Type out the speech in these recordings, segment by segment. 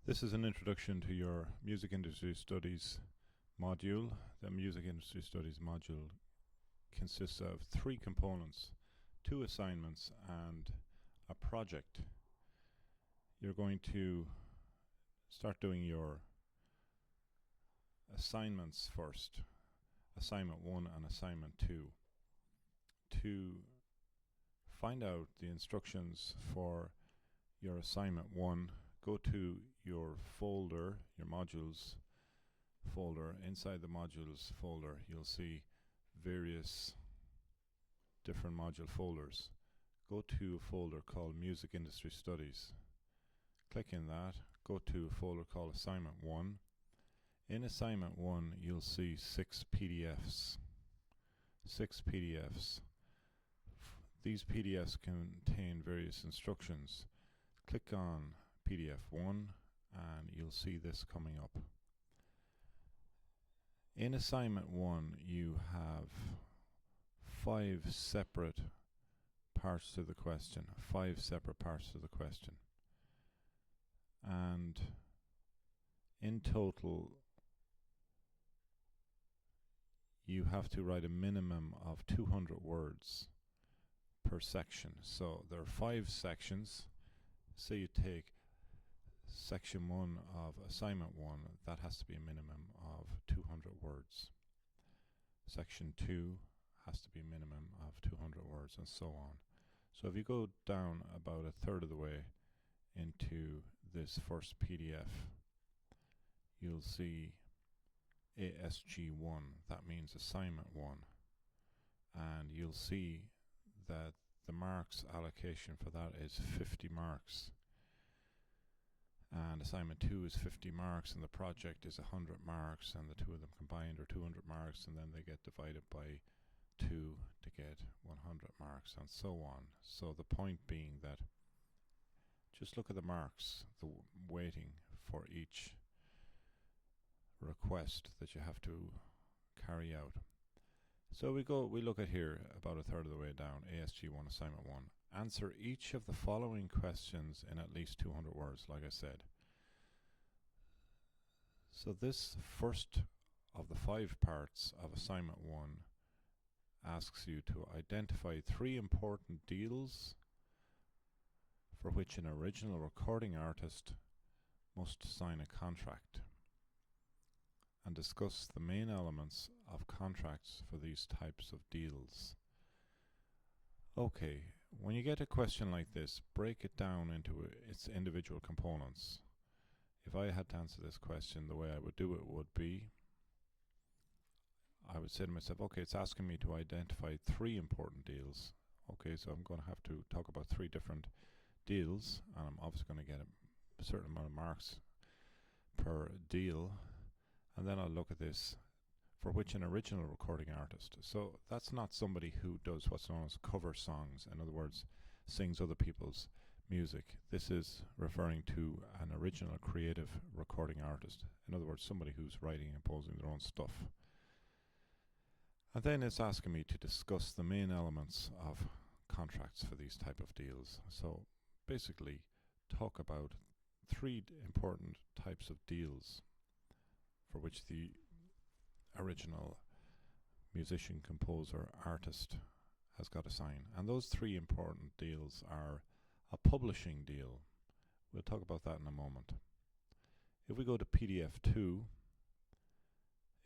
This is an introduction to your Music Industry Studies module. The Music Industry Studies module consists of 3 components, 2 assignments and a project. You're going to start doing your assignments first, assignment 1 and assignment 2. To find out the instructions for your assignment 1, go to your folder, your modules folder. Inside the modules folder you'll see various different module folders. Go to a folder called Music Industry Studies. Click in that, go to a folder called Assignment 1. In Assignment 1 you'll see 6 PDFs. 6 PDFs. These PDFs contain various instructions. Click on PDF 1 and you'll see this coming up. In assignment 1 you have 5 separate parts to the question, 5 separate parts to the question, and in total you have to write a minimum of 200 words per section. So there are 5 sections. Say you take section 1 of assignment 1, that has to be a minimum of 200 words. Section 2 has to be a minimum of 200 words, and so on. So if you go down about a third of the way into this first PDF, you'll see ASG1, that means assignment 1, and you'll see that the marks allocation for that is 50 marks. And assignment 2 is 50 marks, and the project is 100 marks, and the two of them combined are 200 marks, and then they get divided by 2 to get 100 marks, and so on. So the point being that just look at the marks, the weighting for each request that you have to carry out. So we look at here about a third of the way down, ASG1 assignment 1. Answer each of the following questions in at least 200 words, like I said. So this first of the 5 parts of assignment 1 asks you to identify 3 important deals for which an original recording artist must sign a contract, and discuss the main elements of contracts for these types of deals. Okay, when you get a question like this, break it down into its individual components. If I had to answer this question, the way I would do it would be, I would say to myself, okay, it's asking me to identify 3 important deals. Okay, so I'm going to have to talk about 3 different deals, and I'm obviously going to get a certain amount of marks per deal. And then I'll look at this, for which an original recording artist. So that's not somebody who does what's known as cover songs. In other words, sings other people's music. This is referring to an original creative recording artist. In other words, somebody who's writing and composing their own stuff. And then it's asking me to discuss the main elements of contracts for these type of deals. So basically talk about 3 important types of deals for which the original musician, composer, artist has got to sign. And those 3 important deals are a publishing deal. We'll talk about that in a moment. If we go to PDF 2,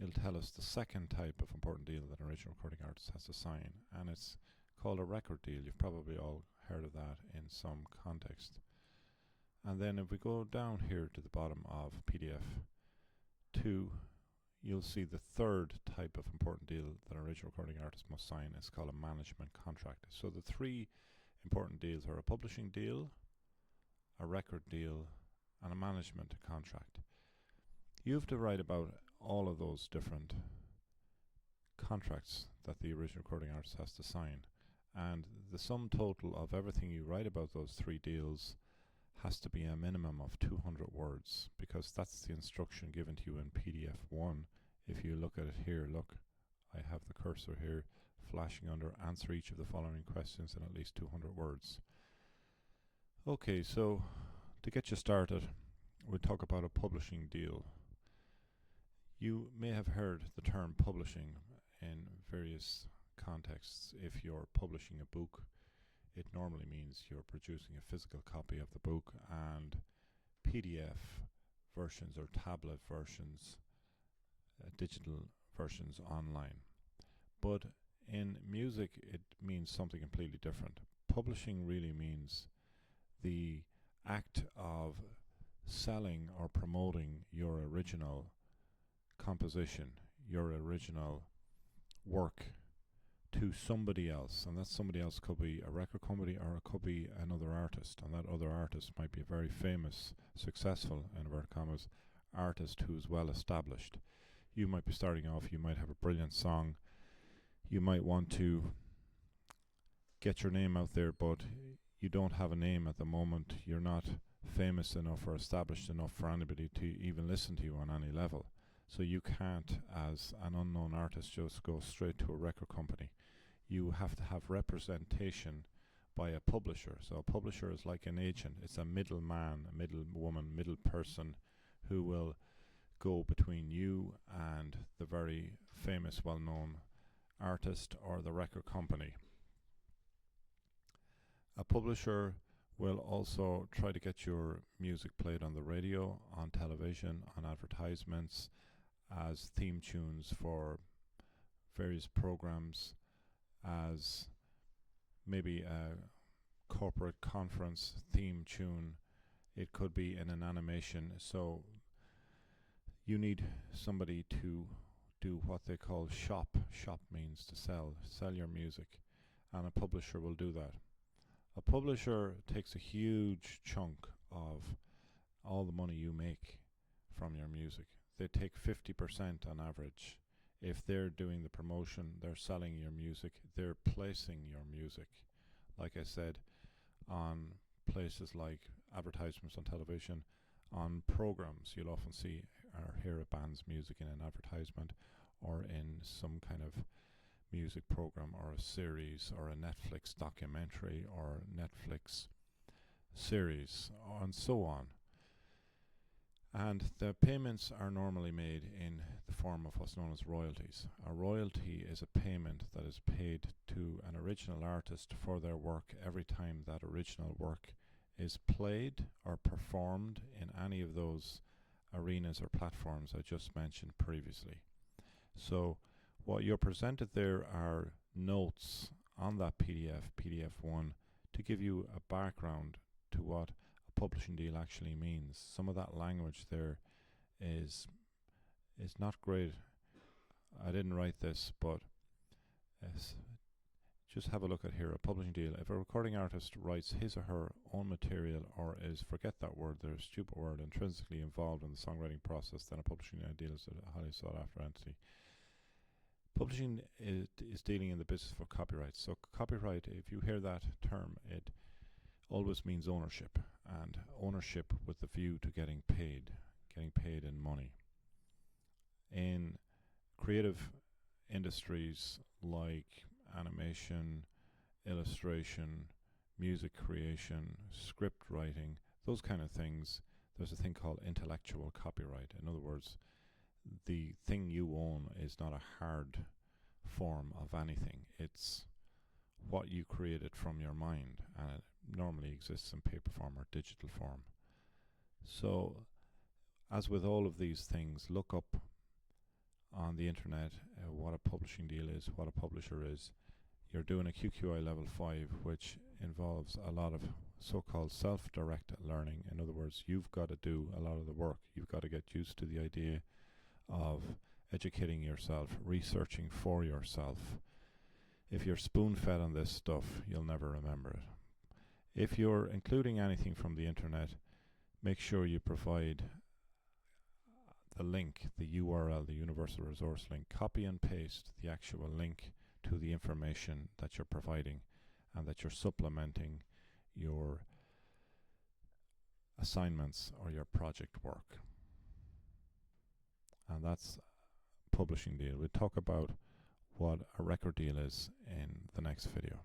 it'll tell us the second type of important deal that an original recording artist has to sign, and it's called a record deal. You've probably all heard of that in some context. And then if we go down here to the bottom of PDF 2, you'll see the third type of important deal that an original recording artist must sign. It's called a management contract. So the 3 important deals are a publishing deal, a record deal, and a management contract. You have to write about all of those different contracts that the original recording artist has to sign, and the sum total of everything you write about those 3 deals has to be a minimum of 200 words, because that's the instruction given to you in PDF 1. If you look at it here, look, I have the cursor here flashing under answer each of the following questions in at least 200 words. Okay, so to get you started, we'll talk about a publishing deal. You may have heard the term publishing in various contexts. If you're publishing a book, it normally means you're producing a physical copy of the book and PDF versions or tablet versions, digital versions online. But in music, it means something completely different. Publishing really means the act of selling or promoting your original composition, your original work to somebody else, and that somebody else could be a record company or it could be another artist, and that other artist might be a very famous, successful, in inverted commas, artist who's well established. You might be starting off, you might have a brilliant song, you might want to get your name out there, but you don't have a name at the moment. You're not famous enough or established enough for anybody to even listen to you on any level. So you can't, as an unknown artist, just go straight to a record company. You have to have representation by a publisher. So a publisher is like an agent. It's a middleman, a middlewoman, middle person who will go between you and the very famous, well-known artist or the record company. A publisher will also try to get your music played on the radio, on television, on advertisements, as theme tunes for various programs, as maybe a corporate conference theme tune. It could be in an animation. So you need somebody to do what they call shop. Shop means to sell your music, and a publisher will do that. A publisher takes a huge chunk of all the money you make from your music. They take 50% on average. If they're doing the promotion, they're selling your music, they're placing your music, like I said, on places like advertisements on television, on programs. You'll often see or hear a band's music in an advertisement or in some kind of music program or a series or a Netflix documentary or Netflix series and so on. And the payments are normally made in the form of what's known as royalties. A royalty is a payment that is paid to an original artist for their work every time that original work is played or performed in any of those arenas or platforms I just mentioned previously. So what you're presented there are notes on that PDF1, to give you a background to what a publishing deal actually means. Some of that language there is not great. I didn't write this, but just have a look at here. A publishing deal. If a recording artist writes his or her own material or is, forget that word, there's a stupid word, intrinsically involved in the songwriting process, then a publishing deal is a highly sought after entity. Publishing is dealing in the business for copyright. So copyright, if you hear that term, it always means ownership, and ownership with the view to getting paid in money. In creative industries like animation, illustration, music creation, script writing, those kind of things, there's a thing called intellectual copyright. In other words, the thing you own is not a hard form of anything. It's what you created from your mind, and it normally exists in paper form or digital form. So, as with all of these things, look up on the internet what a publishing deal is, what a publisher is. You're doing a QQI level 5, which involves a lot of so-called self-directed learning. In other words, you've got to do a lot of the work. You've got to get used to the idea of educating yourself, researching for yourself. If you're spoon-fed on this stuff, you'll never remember it. If you're including anything from the internet, make sure you provide the link, the URL, the universal resource link. Copy and paste the actual link to the information that you're providing and that you're supplementing your assignments or your project work. And that's publishing deal. We'll talk about what a record deal is in the next video.